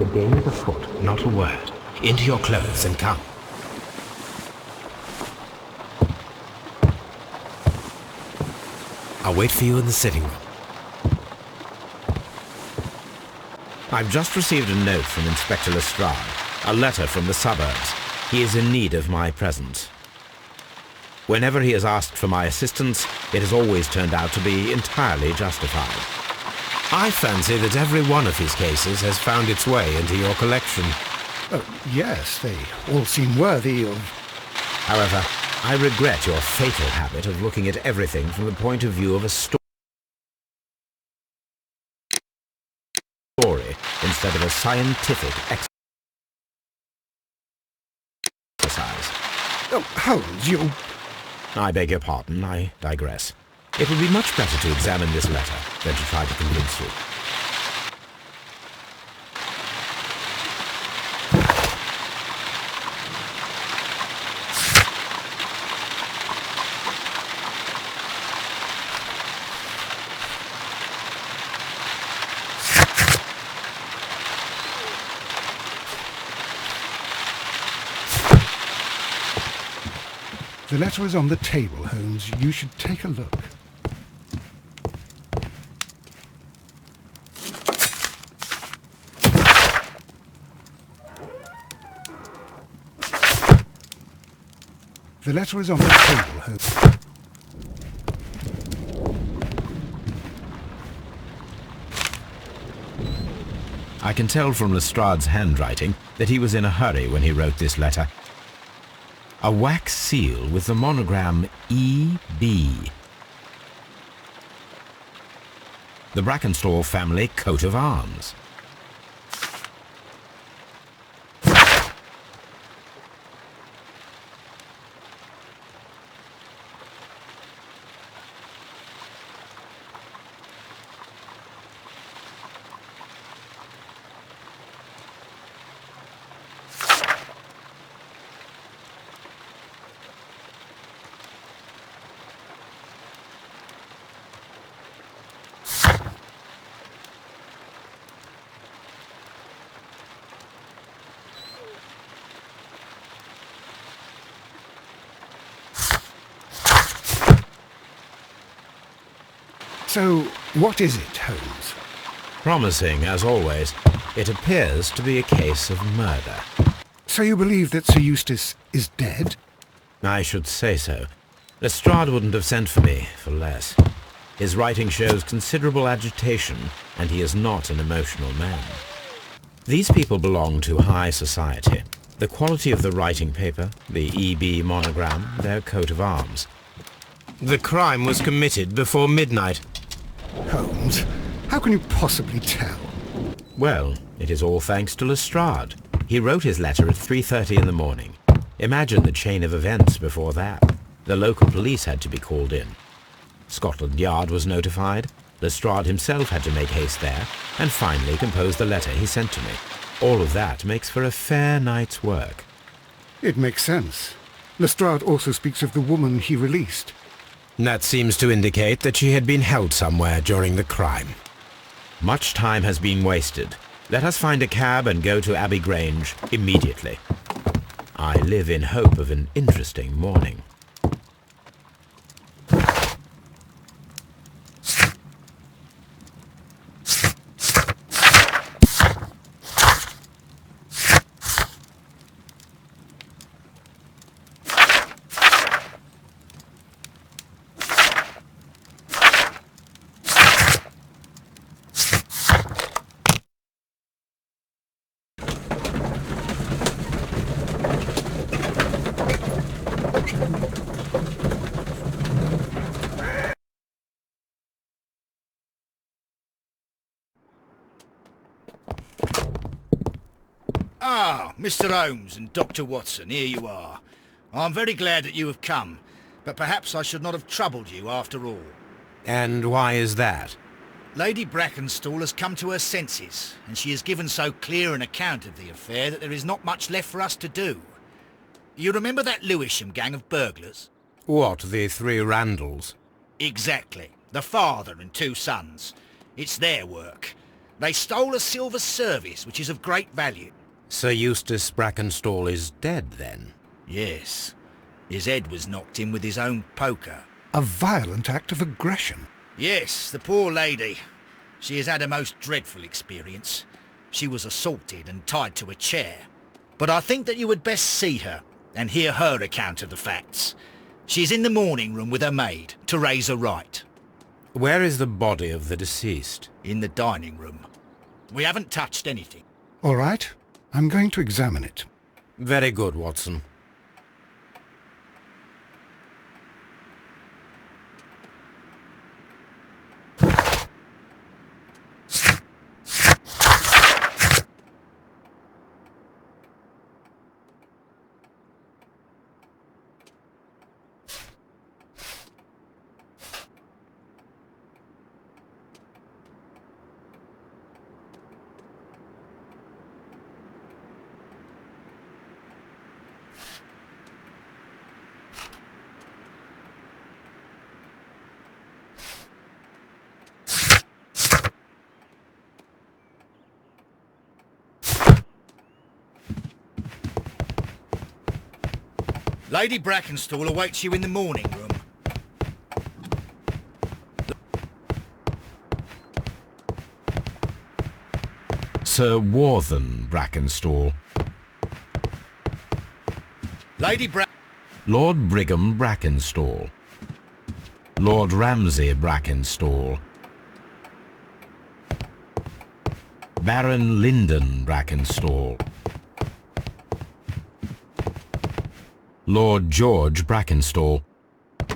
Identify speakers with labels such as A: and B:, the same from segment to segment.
A: The game is afoot.
B: Not a word. Into your clothes and come. I'll wait for you in the sitting room. I've just received a note from Inspector Lestrade, a letter from the suburbs. He is in need of my presence. Whenever he has asked for my assistance, it has always turned out to be entirely justified. I fancy that every one of his cases has found its way into your collection.
C: Yes, they all seem worthy of...
B: However, I regret your fatal habit of looking at everything from the point of view of a story instead of a scientific exercise.
C: Oh, Holmes, you...
B: I beg your pardon, I digress. It would be much better to examine this letter than to try to convince you.
C: The letter is on the table, Holmes. You should take a look. The letter is on the table, Holmes.
B: I can tell from Lestrade's handwriting that he was in a hurry when he wrote this letter. A wax seal with the monogram E.B. The Brackenstall family coat of arms.
C: So, what is it, Holmes?
B: Promising, as always. It appears to be a case of murder.
C: So you believe that Sir Eustace is dead?
B: I should say so. Lestrade wouldn't have sent for me for less. His writing shows considerable agitation, and he is not an emotional man. These people belong to high society. The quality of the writing paper, the E.B. monogram, their coat of arms. The crime was committed before midnight.
C: Holmes, how can you possibly tell?
B: Well, it is all thanks to Lestrade. He wrote his letter at 3:30 in the morning. Imagine the chain of events before that. The local police had to be called in. Scotland Yard was notified. Lestrade himself had to make haste there, and finally compose the letter he sent to me. All of that makes for a fair night's work.
C: It makes sense. Lestrade also speaks of the woman he released.
B: That seems to indicate that she had been held somewhere during the crime. Much time has been wasted. Let us find a cab and go to Abbey Grange immediately. I live in hope of an interesting morning.
D: Ah, Mr. Holmes and Dr. Watson, here you are. I'm very glad that you have come, but perhaps I should not have troubled you after all.
B: And why is that?
D: Lady Brackenstall has come to her senses, and she has given so clear an account of the affair that there is not much left for us to do. You remember that Lewisham gang of burglars?
B: What, the three Randalls?
D: Exactly. The father and two sons. It's their work. They stole a silver service, which is of great value.
B: Sir Eustace Brackenstall is dead, then?
D: Yes. His head was knocked in with his own poker.
C: A violent act of aggression.
D: Yes, the poor lady. She has had a most dreadful experience. She was assaulted and tied to a chair. But I think that you would best see her and hear her account of the facts. She's in the morning room with her maid, Teresa Wright.
B: Where is the body of the deceased?
D: In the dining room. We haven't touched anything.
C: All right, I'm going to examine it.
B: Very good, Watson.
D: Lady Brackenstall awaits you in the morning room.
B: Sir Warthen Brackenstall. Lord Brigham Brackenstall. Lord Ramsay Brackenstall. Baron Lyndon Brackenstall. Lord George Brackenstall.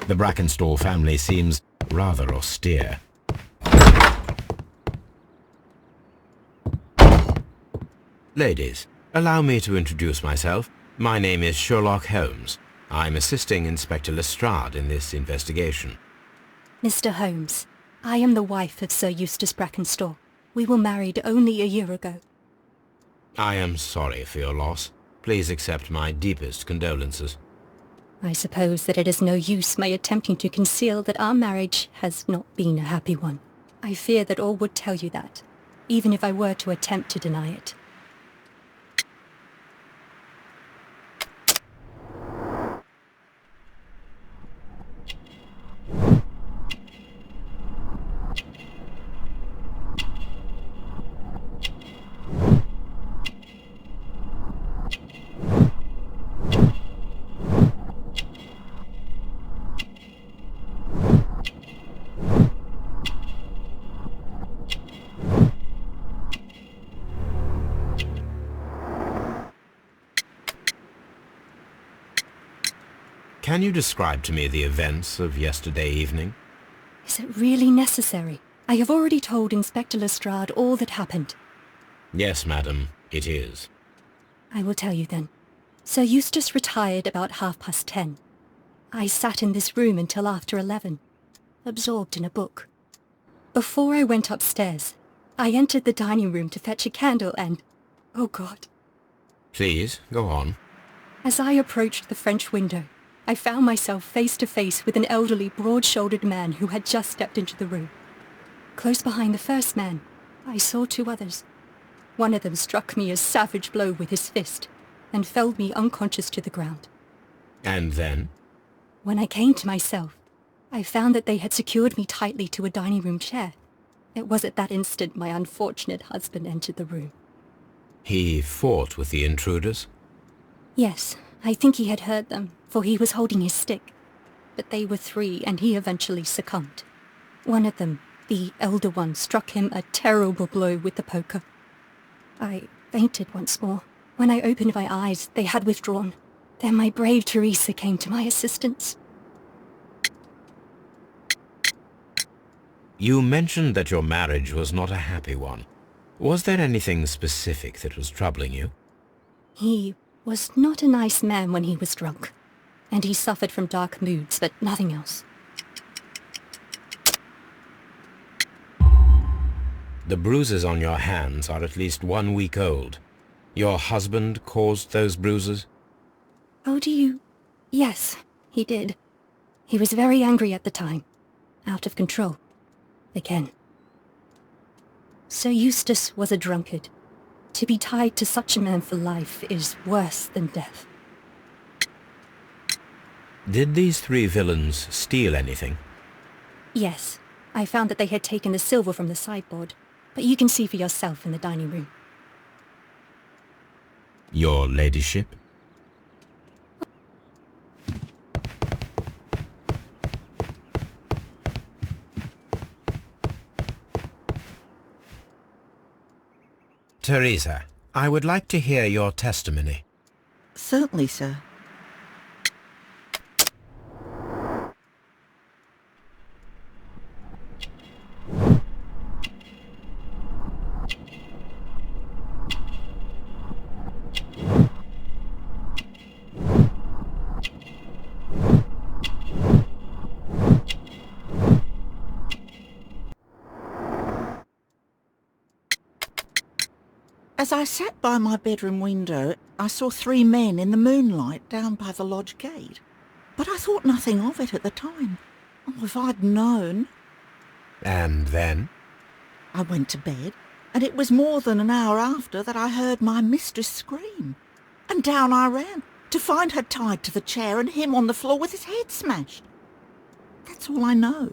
B: The Brackenstall family seems rather austere. Ladies, allow me to introduce myself. My name is Sherlock Holmes. I'm assisting Inspector Lestrade in this investigation.
A: Mr. Holmes, I am the wife of Sir Eustace Brackenstall. We were married only a year ago.
B: I am sorry for your loss. Please accept my deepest condolences.
A: I suppose that it is no use my attempting to conceal that our marriage has not been a happy one. I fear that all would tell you that, even if I were to attempt to deny it.
B: Can you describe to me the events of yesterday evening?
A: Is it really necessary? I have already told Inspector Lestrade all that happened.
B: Yes, madam, it is.
A: I will tell you then. Sir Eustace retired about 10:30. I sat in this room until after 11, absorbed in a book. Before I went upstairs, I entered the dining room to fetch a candle and... oh God.
B: Please, go on.
A: As I approached the French window, I found myself face to face with an elderly, broad-shouldered man who had just stepped into the room. Close behind the first man, I saw two others. One of them struck me a savage blow with his fist and felled me unconscious to the ground.
B: And then?
A: When I came to myself, I found that they had secured me tightly to a dining room chair. It was at that instant my unfortunate husband entered the room.
B: He fought with the intruders?
A: Yes, I think he had heard them, for he was holding his stick. But they were three, and he eventually succumbed. One of them, the elder one, struck him a terrible blow with the poker. I fainted once more. When I opened my eyes, they had withdrawn. Then my brave Teresa came to my assistance.
B: You mentioned that your marriage was not a happy one. Was there anything specific that was troubling you?
A: He was not a nice man when he was drunk, and he suffered from dark moods, but nothing else.
B: The bruises on your hands are at least 1 week old. Your husband caused those bruises?
A: Oh, do you... Yes, he did. He was very angry at the time. Out of control. Again. Sir Eustace was a drunkard. To be tied to such a man for life is worse than death.
B: Did these three villains steal anything?
A: Yes, I found that they had taken the silver from the sideboard, but you can see for yourself in the dining room.
B: Your ladyship? Teresa, I would like to hear your testimony.
E: Certainly, sir. As I sat by my bedroom window, I saw three men in the moonlight down by the lodge gate. But I thought nothing of it at the time. Oh, if I'd known.
B: And then?
E: I went to bed, and it was more than an hour after that I heard my mistress scream. And down I ran, to find her tied to the chair and him on the floor with his head smashed. That's all I know.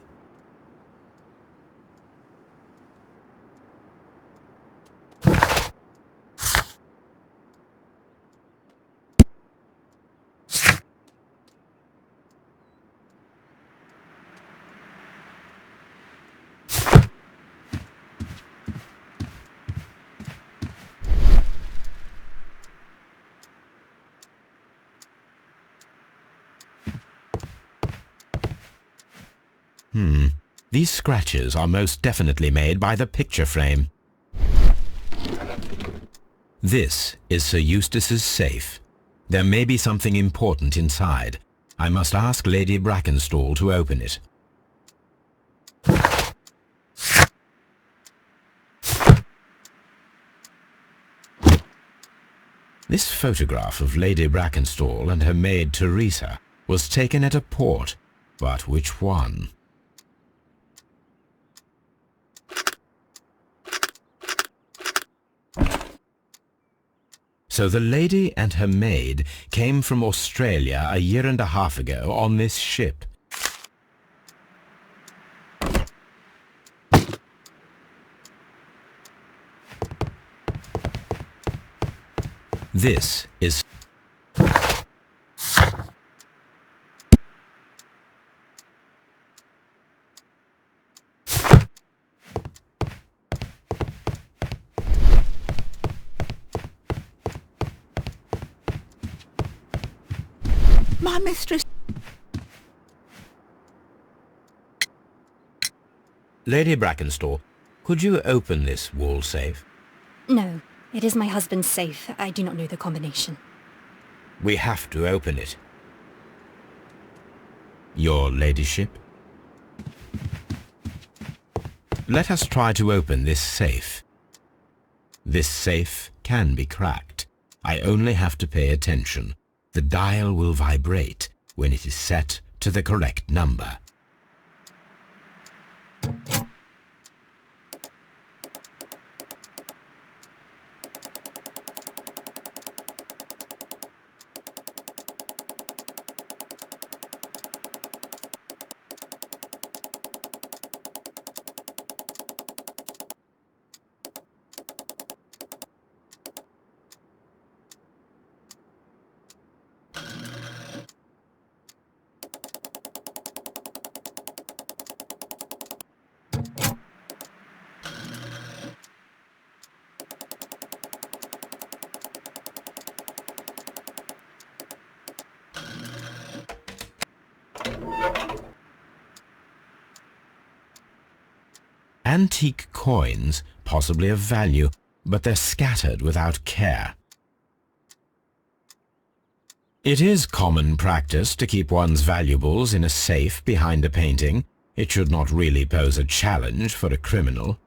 B: These scratches are most definitely made by the picture frame. This is Sir Eustace's safe. There may be something important inside. I must ask Lady Brackenstall to open it. This photograph of Lady Brackenstall and her maid Teresa was taken at a port, but which one? So the lady and her maid came from Australia a year and a half ago on this ship. This is...
E: My mistress...
B: Lady Brackenstall, could you open this wall safe?
A: No, it is my husband's safe. I do not know the combination.
B: We have to open it. Your ladyship? Let us try to open this safe. This safe can be cracked. I only have to pay attention. The dial will vibrate when it is set to the correct number. Antique coins, possibly of value, but they're scattered without care. It is common practice to keep one's valuables in a safe behind a painting. It should not really pose a challenge for a criminal.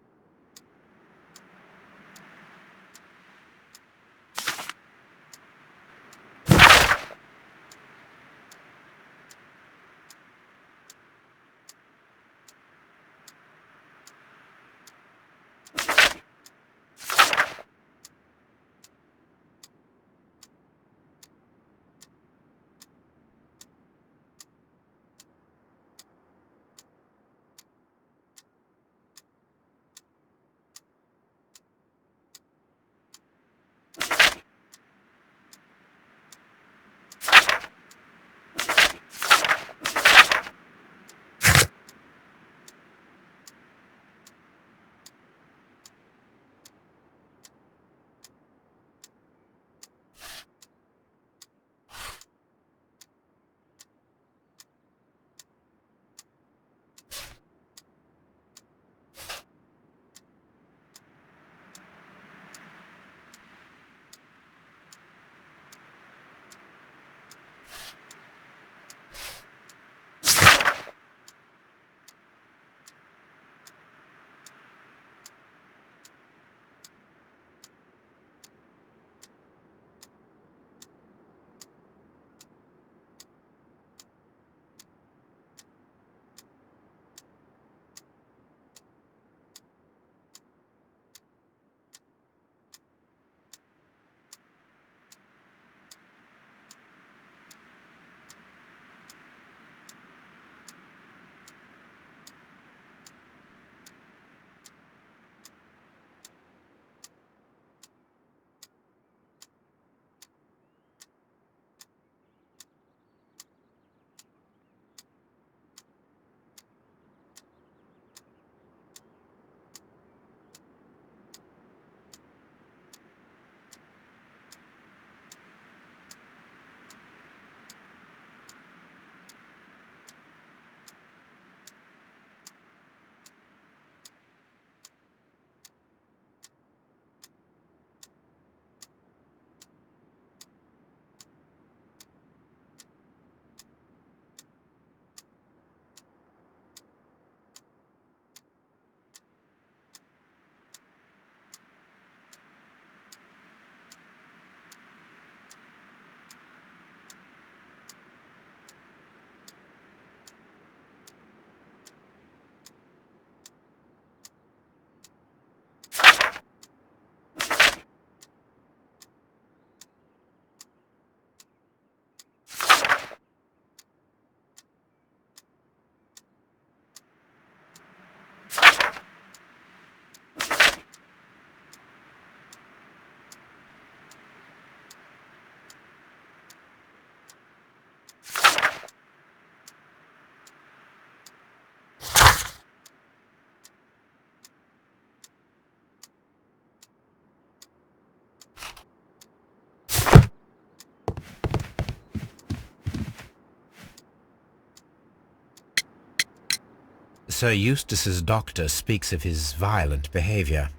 B: Sir Eustace's doctor speaks of his violent behaviour.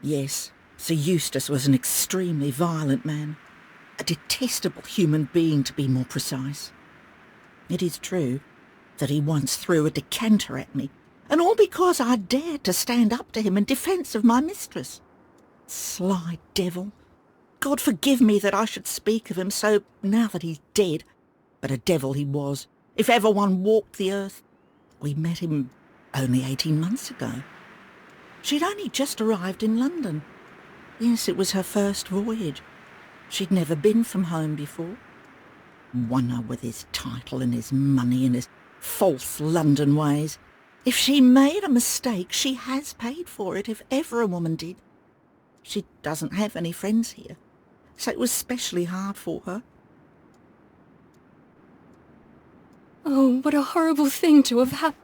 E: Yes, Sir Eustace was an extremely violent man. A detestable human being, to be more precise. It is true that he once threw a decanter at me, and all because I dared to stand up to him in defence of my mistress. Sly devil. God forgive me that I should speak of him so now that he's dead, but a devil he was, if ever one walked the earth. We met him only 18 months ago. She'd only just arrived in London. Yes, it was her first voyage. She'd never been from home before. Wonder with his title and his money and his false London ways. If she made a mistake, she has paid for it, if ever a woman did. She doesn't have any friends here, so it was specially hard for her.
A: Oh, what a horrible thing to have happened.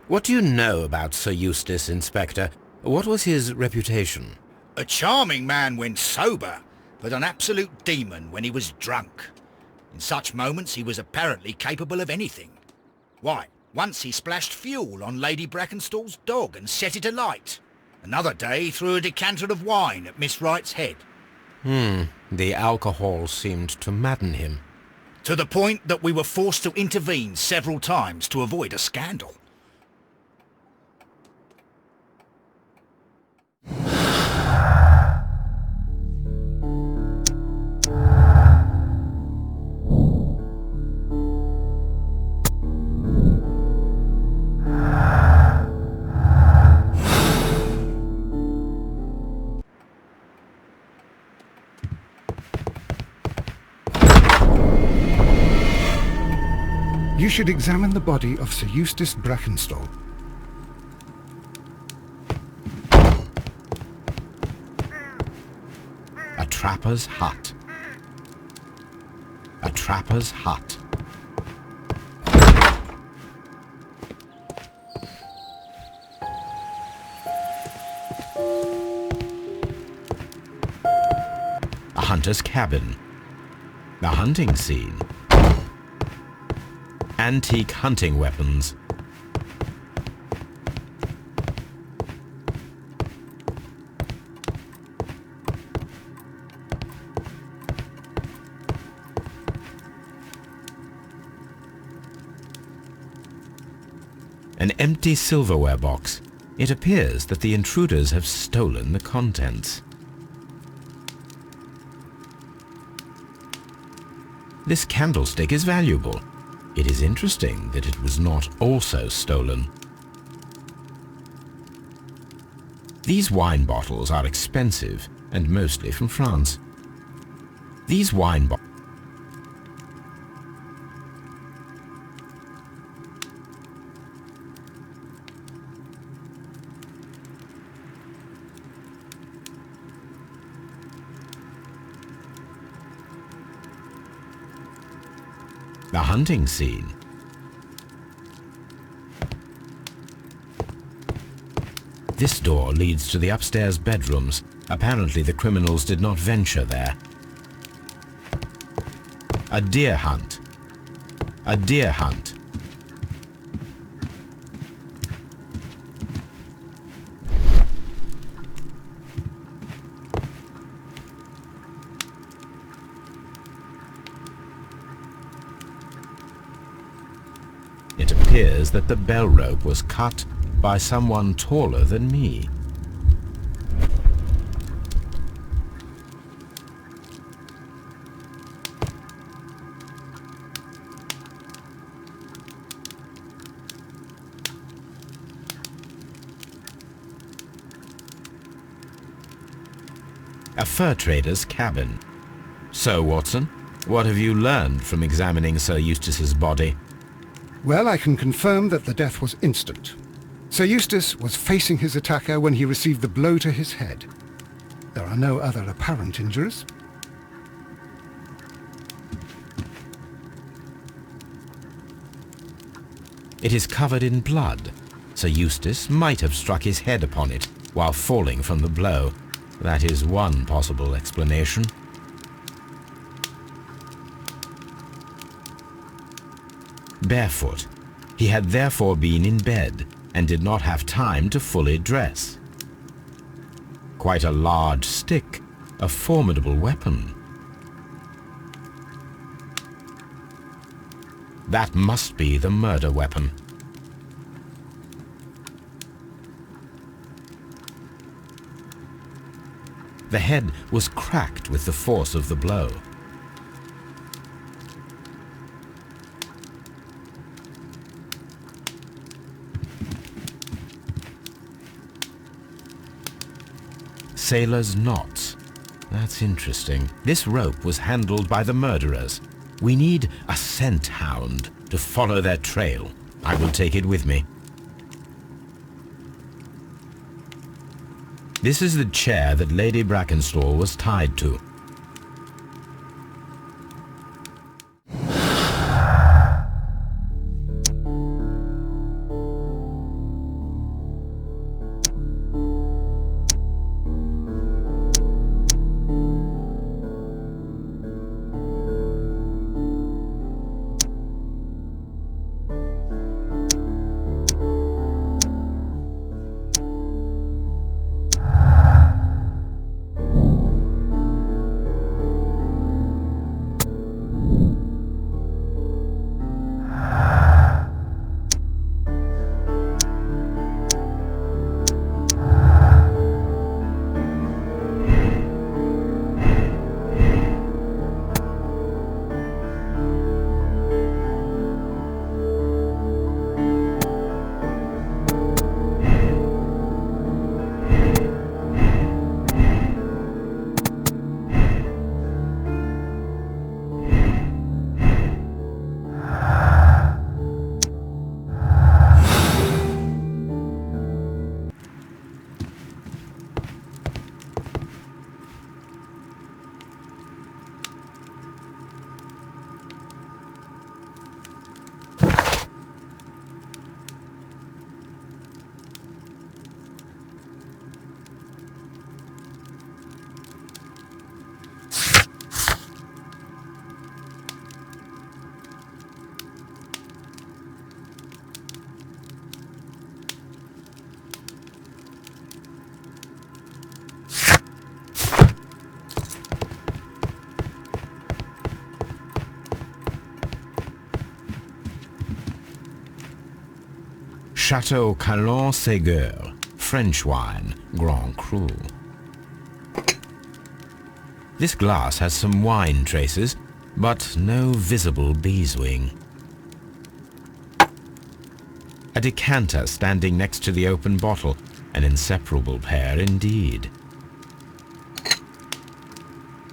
B: What do you know about Sir Eustace, Inspector? What was his reputation?
D: A charming man when sober, but an absolute demon when he was drunk. In such moments he was apparently capable of anything. Why, once he splashed fuel on Lady Brackenstall's dog and set it alight. Another day he threw a decanter of wine at Miss Wright's head.
B: The alcohol seemed to madden him.
D: To the point that we were forced to intervene several times to avoid a scandal.
C: You should examine the body of Sir Eustace Brackenstall.
B: A trapper's hut. A trapper's hut. A hunter's cabin. A hunting scene. Antique hunting weapons. An empty silverware box. It appears that the intruders have stolen the contents. This candlestick is valuable. It is interesting that it was not also stolen. These wine bottles are expensive and mostly from France. These wine bottles. The hunting scene. This door leads to the upstairs bedrooms. Apparently the criminals did not venture there. A deer hunt. A deer hunt. It appears that the bell rope was cut by someone taller than me. a fur trader's cabin. So, Watson, what have you learned from examining Sir Eustace's body?
C: Well, I can confirm that the death was instant. Sir Eustace was facing his attacker when he received the blow to his head. There are no other apparent injuries.
B: It is covered in blood. Sir Eustace might have struck his head upon it while falling from the blow. That is one possible explanation. Barefoot. He had therefore been in bed and did not have time to fully dress. Quite a large stick, a formidable weapon. That must be the murder weapon. The head was cracked with the force of the blow. Sailor's knots. That's interesting. This rope was handled by the murderers. We need a scent hound to follow their trail. I will take it with me. This is the chair that Lady Brackenstall was tied to. Chateau Calon-Ségur, French wine, Grand Cru. This glass has some wine traces, but no visible beeswing. A decanter standing next to the open bottle, an inseparable pair indeed.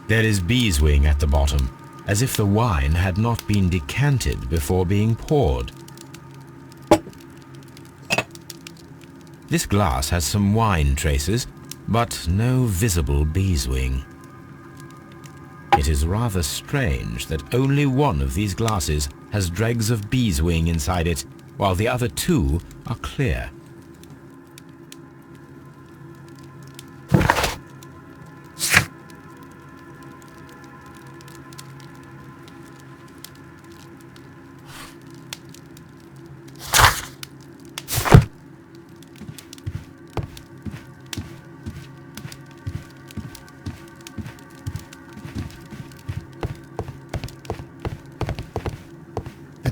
B: There is beeswing at the bottom, as if the wine had not been decanted before being poured. This glass has some wine traces, but no visible beeswing. It is rather strange that only one of these glasses has dregs of beeswing inside it, while the other two are clear.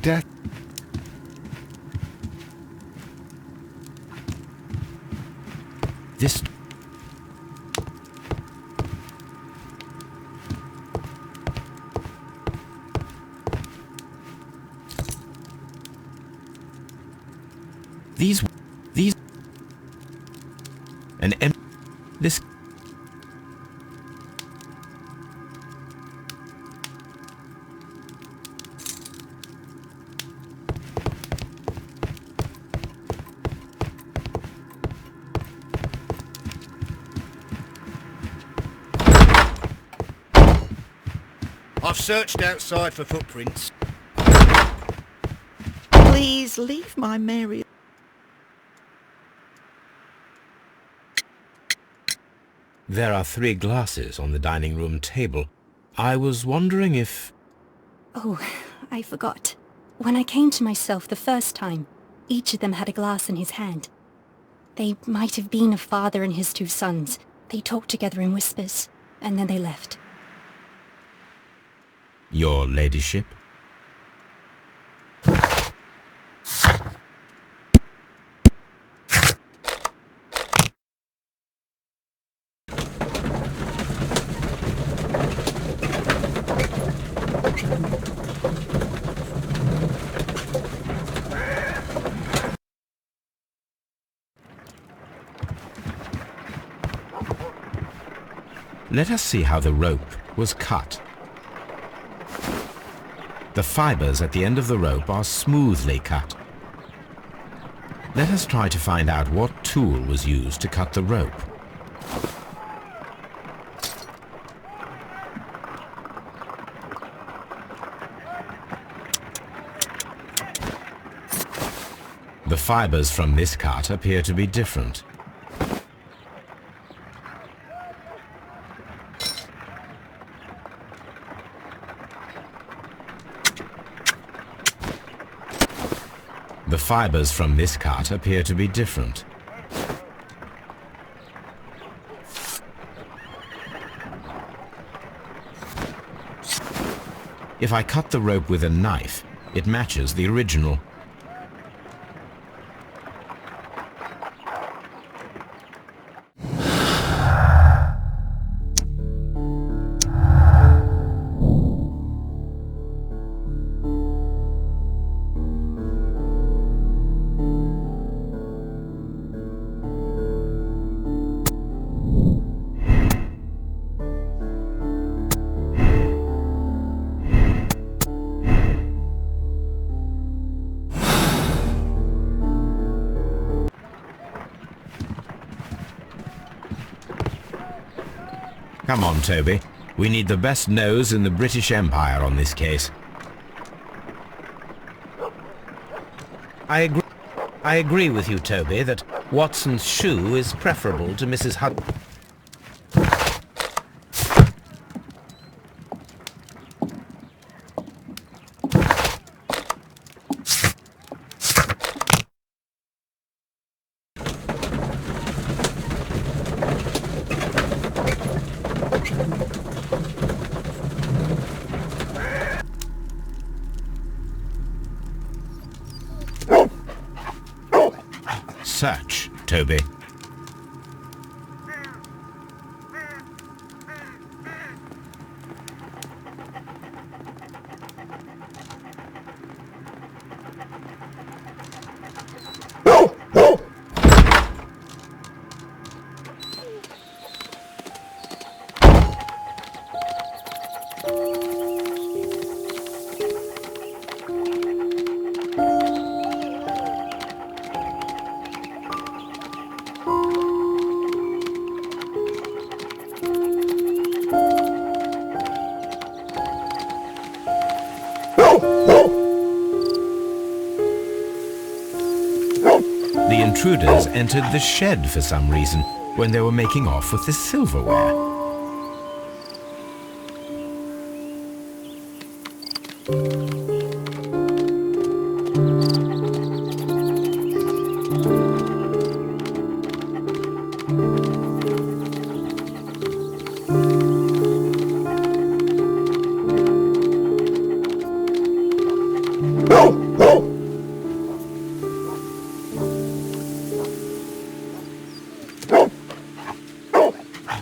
C: Death.
B: This these an this
D: I've searched outside for footprints.
E: Please leave my Mary.
B: There are 3 glasses on the dining room table. I was wondering if...
A: Oh, I forgot. When I came to myself the first time, each of them had a glass in his hand. They might have been a father and his 2 sons. They talked together in whispers, and then they left.
B: Your ladyship? Let us see how the rope was cut. The fibers at the end of the rope are smoothly cut. Let us try to find out what tool was used to cut the rope. The fibers from this cut appear to be different. The fibers from this cut appear to be different. If I cut the rope with a knife, it matches the original. Come on, Toby. We need the best nose in the British Empire on this case.
F: I agree with you, Toby, that Watson's shoe is preferable to Mrs. Hud...
B: Search, Toby. The intruders entered the shed for some reason when they were making off with the silverware.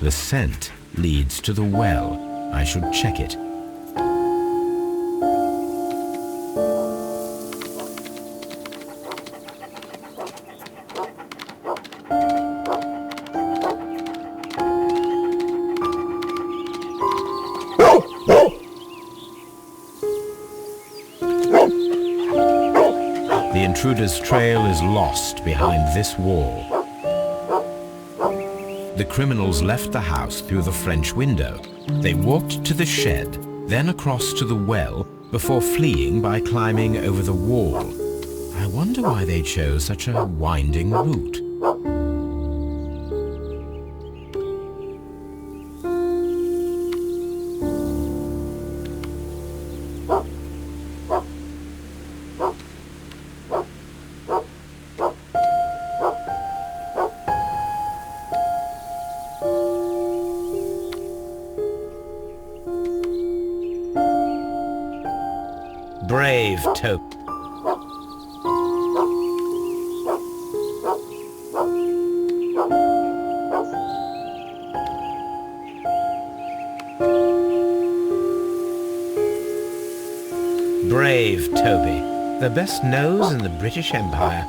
B: The scent leads to the well. I should check it. The intruder's trail is lost behind this wall. The criminals left the house through the French window. They walked to the shed, then across to the well before fleeing by climbing over the wall. I wonder why they chose such a winding route.
F: Brave Tope. Brave Toby, the best nose in the British Empire.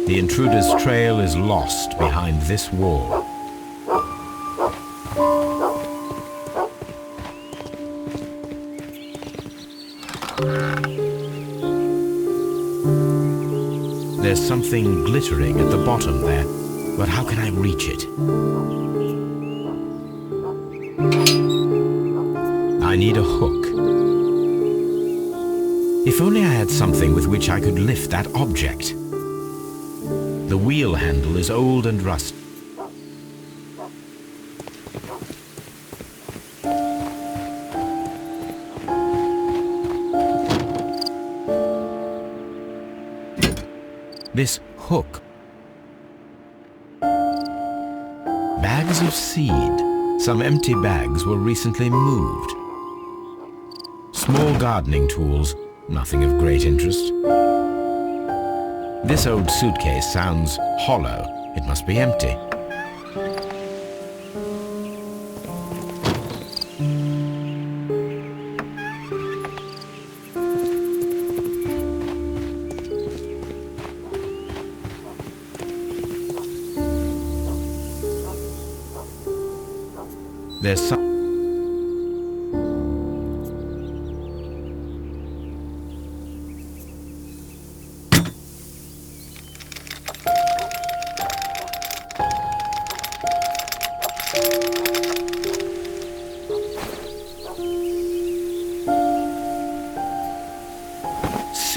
B: The intruder's trail is lost behind this wall. There's something glittering at the bottom there, but how can I reach it? I need a hook. If only I had something with which I could lift that object. The wheel handle is old and rusty. This hook. Bags of seed. Some empty bags were recently moved. small gardening tools, nothing of great interest. This old suitcase sounds hollow. It must be empty. There's some...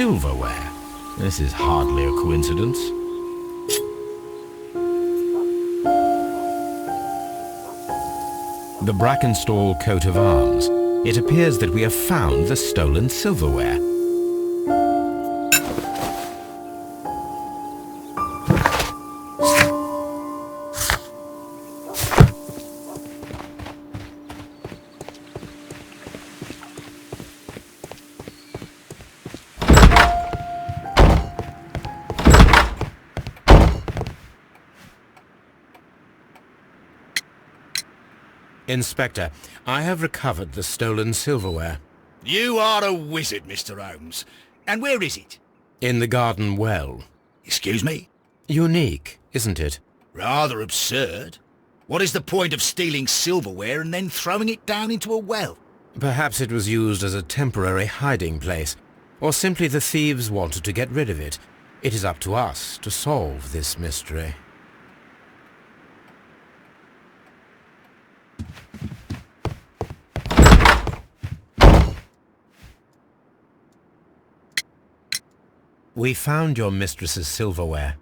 B: silverware. This is hardly a coincidence. The Brackenstall coat of arms. It appears that we have found the stolen silverware. Inspector, I have recovered the stolen silverware.
D: You are a wizard, Mr. Holmes. And where is it?
B: In the garden well.
D: Excuse me?
B: Unique, isn't it?
D: Rather absurd. What is the point of stealing silverware and then throwing it down into a well?
B: Perhaps it was used as a temporary hiding place, or simply the thieves wanted to get rid of it. It is up to us to solve this mystery. We found your mistress's silverware.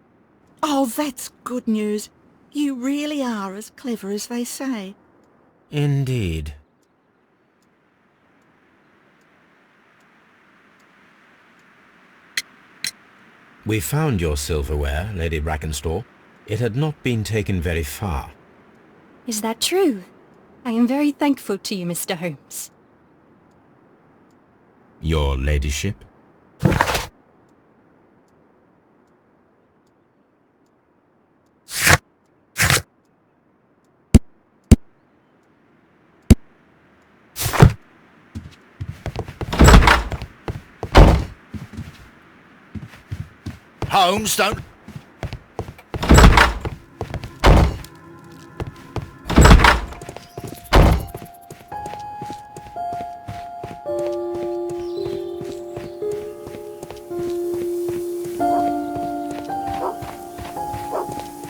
E: Oh, that's good news. You really are as clever as they say.
B: Indeed. We found your silverware, Lady Brackenstall. It had not been taken very far.
A: Is that true? I am very thankful to you, Mr. Holmes.
B: Your ladyship?
D: Holmes, don't...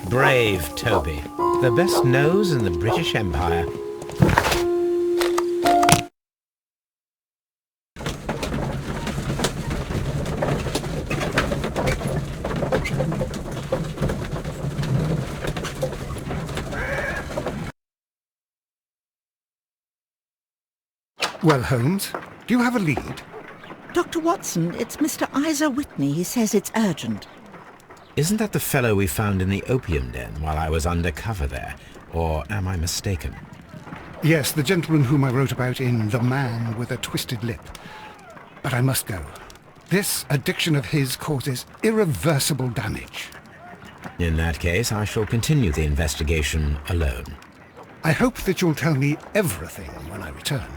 B: Brave Toby. The best nose in the British Empire.
C: Well, Holmes, do you have a lead?
E: Dr. Watson, it's Mr. Isa Whitney. He says it's urgent.
B: Isn't that the fellow we found in the opium den while I was undercover there? Or am I mistaken?
C: Yes, the gentleman whom I wrote about in The Man with a Twisted Lip. But I must go. This addiction of his causes irreversible damage.
B: In that case, I shall continue the investigation alone.
C: I hope that you'll tell me everything when I return.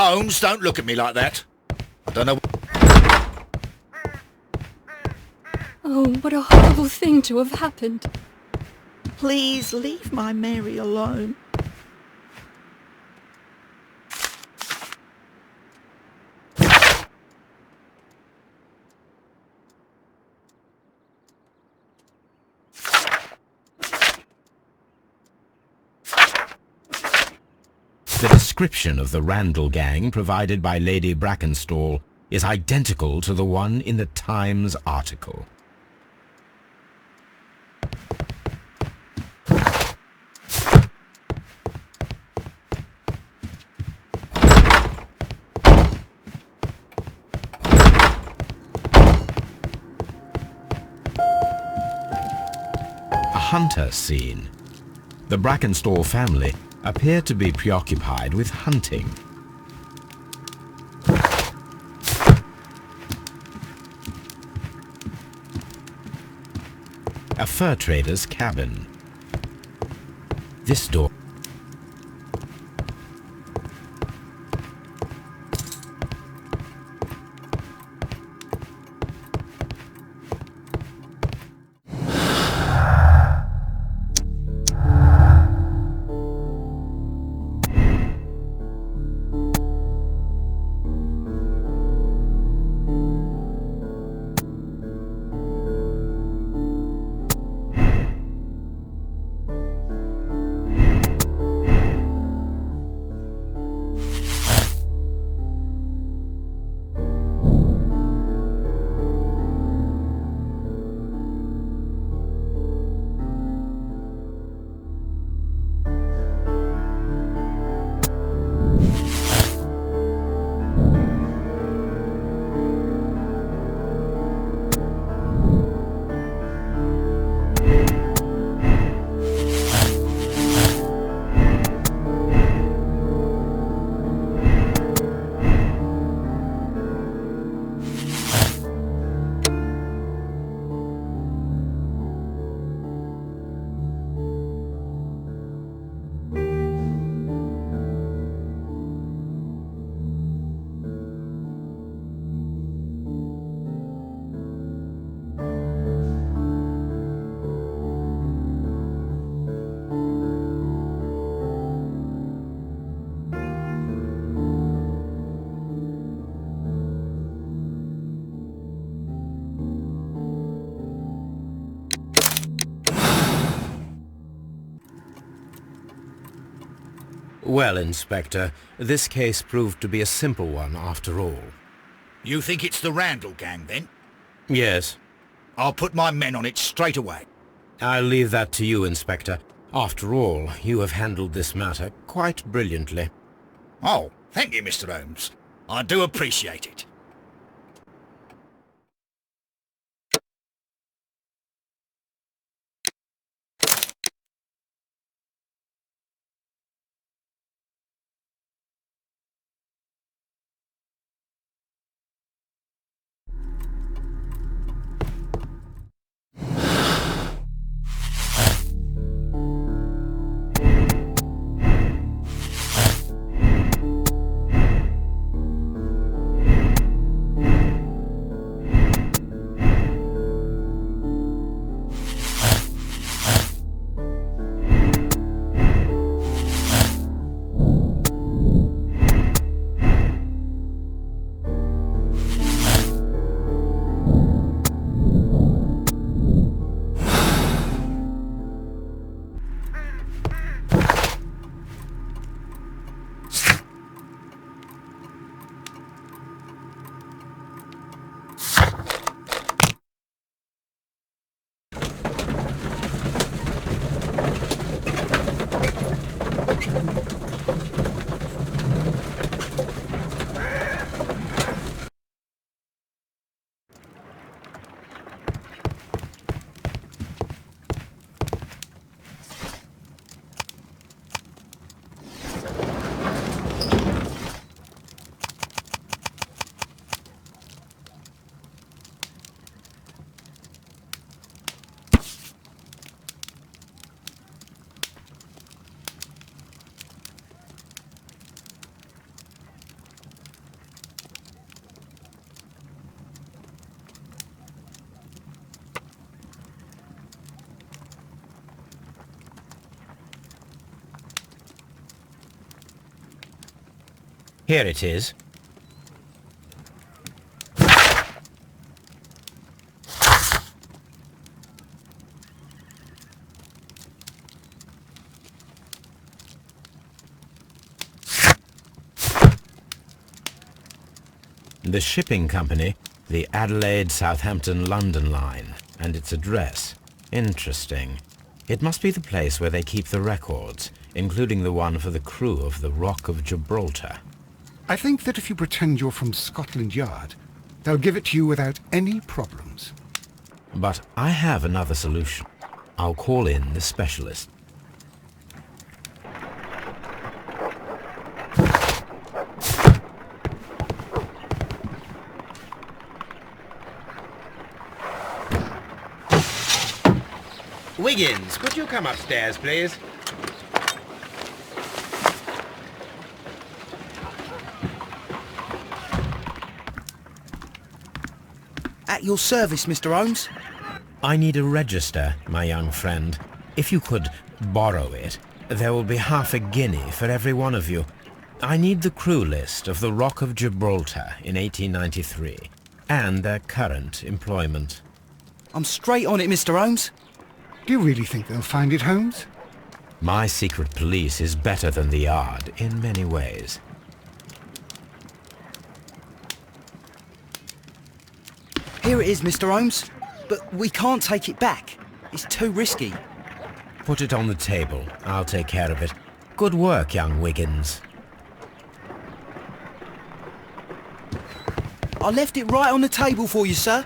D: Holmes, don't look at me like that. I don't know...
A: Oh, what a horrible thing to have happened.
E: Please leave my Mary alone.
B: The description of the Randall gang provided by Lady Brackenstall is identical to the one in the Times article. A hunter scene. The Brackenstall family appear to be preoccupied with hunting. A fur trader's cabin. This door.
F: Well, Inspector, this case proved to be a simple one after all.
D: You think it's the Randall gang, then?
F: Yes.
D: I'll put my men on it straight away.
F: I'll leave that to you, Inspector. After all, you have handled this matter quite brilliantly.
D: Oh, thank you, Mr. Holmes. I do appreciate it.
F: Here it is. The shipping company, the Adelaide, Southampton, London line, and its address. Interesting. It must be the place where they keep the records, including the one for the crew of the Rock of Gibraltar.
C: I think that if you pretend you're from Scotland Yard, they'll give it to you without any problems.
B: But I have another solution. I'll call in the specialist.
F: Wiggins, could you come upstairs, please?
G: At your service, Mr. Holmes.
B: I need a register, my young friend. If you could borrow it, there will be half a guinea for every one of you. I need the crew list of the Rock of Gibraltar in 1893, and their current employment.
G: I'm straight on it, Mr. Holmes.
C: Do you really think they'll find it, Holmes?
B: My secret police is better than the Yard in many ways.
G: Here it is, Mr. Holmes. But we can't take it back. It's too risky.
B: Put it on the table. I'll take care of it. Good work, young Wiggins.
G: I left it right on the table for you, sir.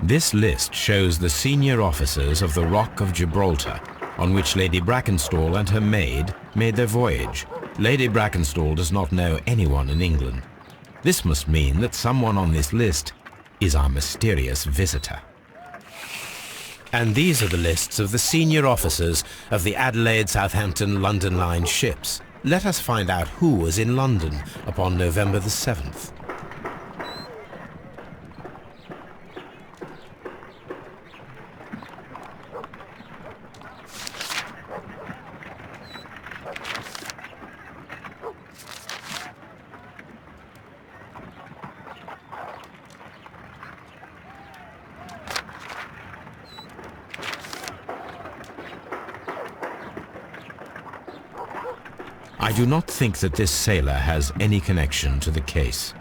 B: This list shows the senior officers of the Rock of Gibraltar, on which Lady Brackenstall and her maid made their voyage. Lady Brackenstall does not know anyone in England. This must mean that someone on this list is our mysterious visitor. And these are the lists of the senior officers of the Adelaide, Southampton, London line ships. Let us find out who was in London upon November the 7th. I do not think that this sailor has any connection to the case.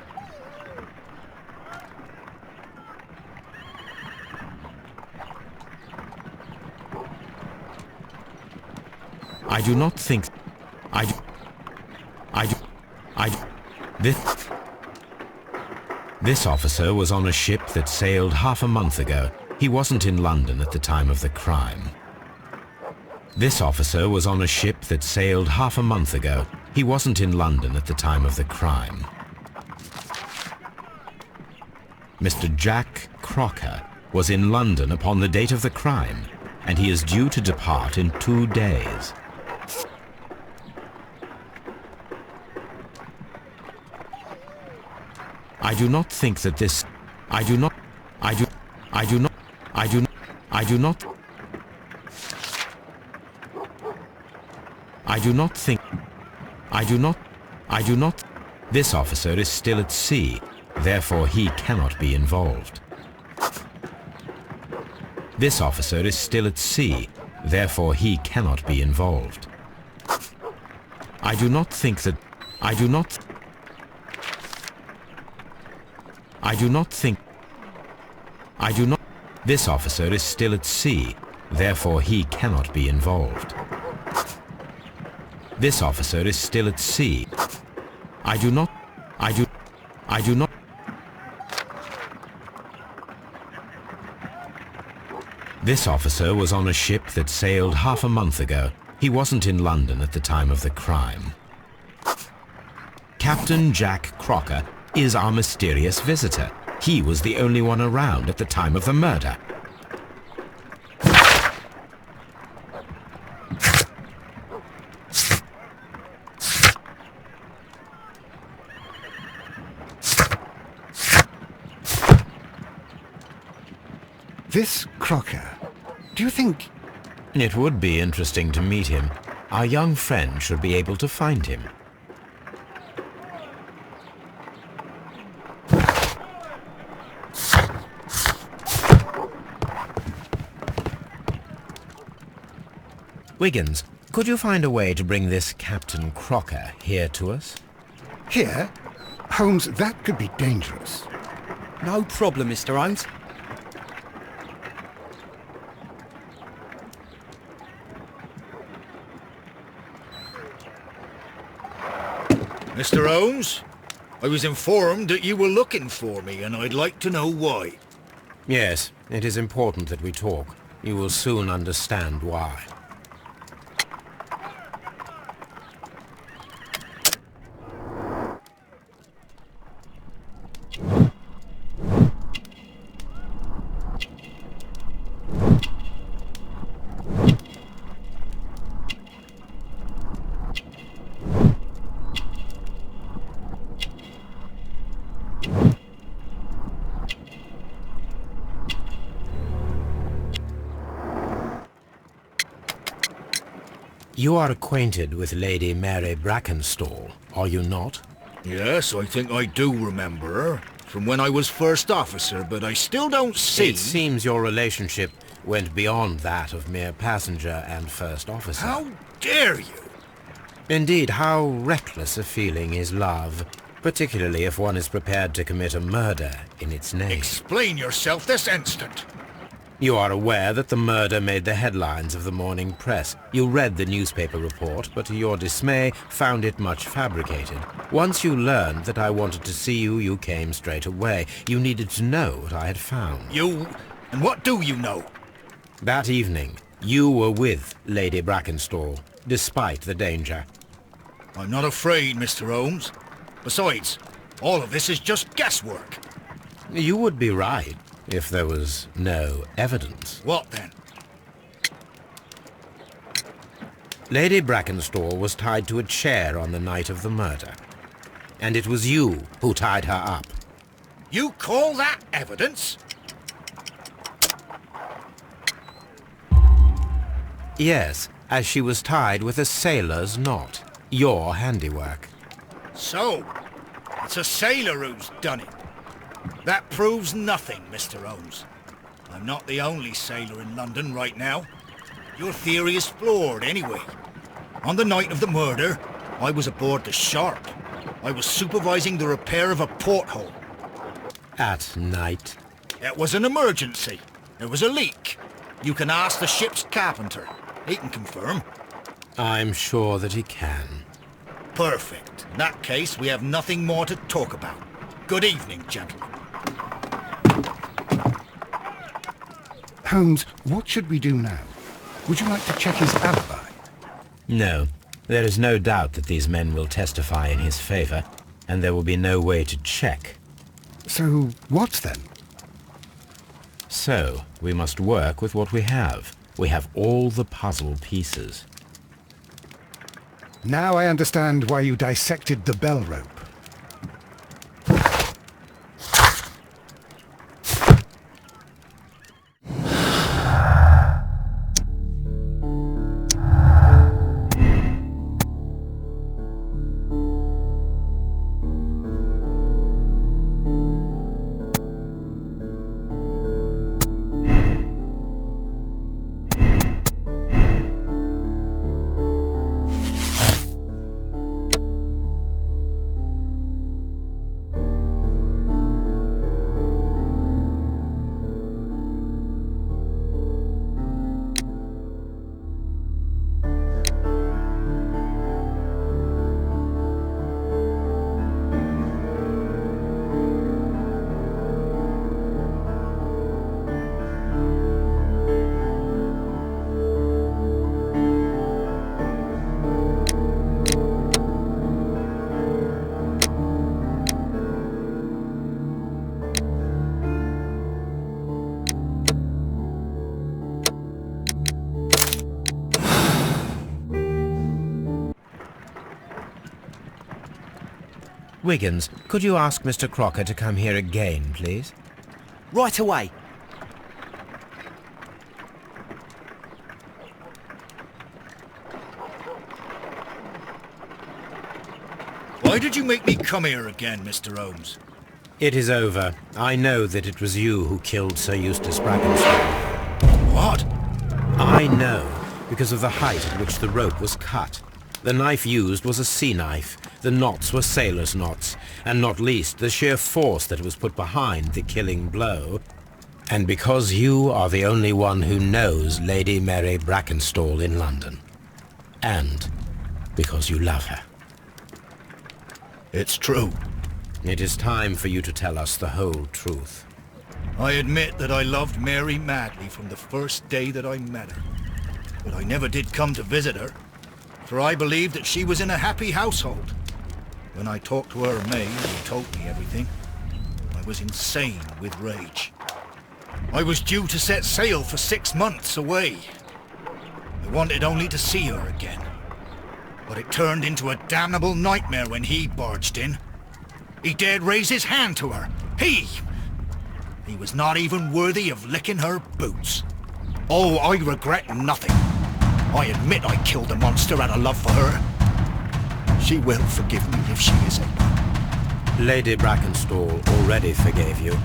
B: I do not think... This officer was on a ship that sailed half a month ago. He wasn't in London at the time of the crime. This officer was on a ship that sailed half a month ago. He wasn't in London at the time of the crime. Mr. Jack Crocker was in London upon the date of the crime, and he is due to depart in 2 days. I do not think that this... I do not... This officer is still at sea, therefore he cannot be involved. This officer is still at sea, therefore he cannot be involved. I do not think that... This officer is still at sea, therefore he cannot be involved. This officer is still at sea. This officer was on a ship that sailed half a month ago. He wasn't in London at the time of the crime. Captain Jack Crocker is our mysterious visitor. He was the only one around at the time of the murder.
C: This Crocker, do you think...
F: It would be interesting to meet him. Our young friend should be able to find him. Wiggins, could you find a way to bring this Captain Crocker here to us?
C: Here? Holmes, that could be dangerous.
G: No problem, Mr. Holmes.
D: Mr. Holmes, I was informed that you were looking for me, and I'd like to know why.
F: Yes, it is important that we talk. You will soon understand why. You are acquainted with Lady Mary Brackenstall, are you not?
D: Yes, I think I do remember her, from when I was first officer, but I still don't see...
F: It seems your relationship went beyond that of mere passenger and first officer.
D: How dare you?
F: Indeed, how reckless a feeling is love, particularly if one is prepared to commit a murder in its name.
D: Explain yourself this instant.
F: You are aware that the murder made the headlines of the morning press. You read the newspaper report, but to your dismay, found it much fabricated. Once you learned that I wanted to see you, you came straight away. You needed to know what I had found.
D: You? And what do you know?
F: That evening, you were with Lady Brackenstall, despite the danger.
D: I'm not afraid, Mr. Holmes. Besides, all of this is just guesswork.
F: You would be right, if there was no evidence.
D: What then?
F: Lady Brackenstall was tied to a chair on the night of the murder. And it was you who tied her up.
D: You call that evidence?
F: Yes, as she was tied with a sailor's knot. Your handiwork.
D: So, it's a sailor who's done it. That proves nothing, Mr. Holmes. I'm not the only sailor in London right now. Your theory is flawed anyway. On the night of the murder, I was aboard the Sharp. I was supervising the repair of a porthole.
F: At night?
D: It was an emergency. There was a leak. You can ask the ship's carpenter. He can confirm.
F: I'm sure that he can.
D: Perfect. In that case, we have nothing more to talk about. Good evening, gentlemen.
C: Holmes, what should we do now? Would you like to check his alibi?
F: No. There is no doubt that these men will testify in his favor, and there will be no way to check.
C: So, what then?
F: So, we must work with what we have. We have all the puzzle pieces.
C: Now I understand why you dissected the bell rope.
F: Wiggins, could you ask Mr. Crocker to come here again, please?
G: Right away.
D: Why did you make me come here again, Mr. Holmes?
F: It is over. I know that it was you who killed Sir Eustace Brackenstall.
D: What?
F: I know, because of the height at which the rope was cut. The knife used was a sea knife. The knots were sailor's knots, and not least the sheer force that was put behind the killing blow. And because you are the only one who knows Lady Mary Brackenstall in London. And because you love her.
D: It's true.
F: It is time for you to tell us the whole truth.
D: I admit that I loved Mary madly from the first day that I met her. But I never did come to visit her, for I believed that she was in a happy household. When I talked to her maid, who told me everything, I was insane with rage. I was due to set sail for 6 months away. I wanted only to see her again. But it turned into a damnable nightmare when he barged in. He dared raise his hand to her. He was not even worthy of licking her boots. Oh, I regret nothing. I admit I killed the monster out of love for her. She will forgive me if she is able.
F: Lady Brackenstall already forgave you.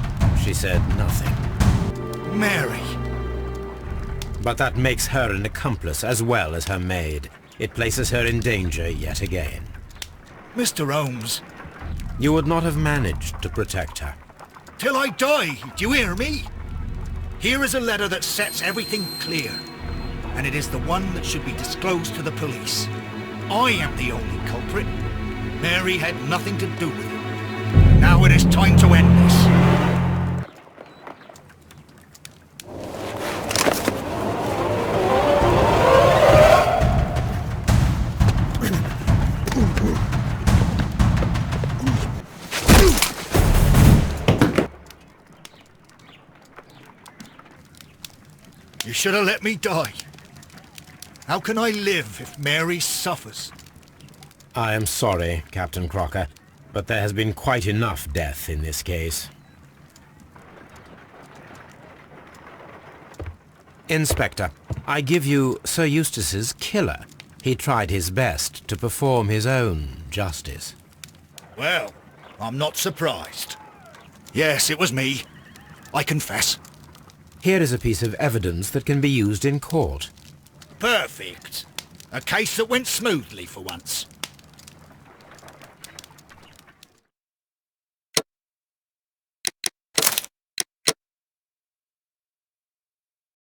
F: She said nothing.
D: Mary.
F: But that makes her an accomplice as well as her maid. It places her in danger yet again.
D: Mr. Holmes.
F: You would not have managed to protect her.
D: Till I die, do you hear me? Here is a letter that sets everything clear, and it is the one that should be disclosed to the police. I am the only culprit. Mary had nothing to do with it. Now it is time to end this. You should have let me die. How can I live if Mary suffers?
F: I am sorry, Captain Crocker, but there has been quite enough death in this case. Inspector, I give you Sir Eustace's killer. He tried his best to perform his own justice.
D: Well, I'm not surprised. Yes, it was me. I confess.
F: Here is a piece of evidence that can be used in court.
D: Perfect. A case that went smoothly for once.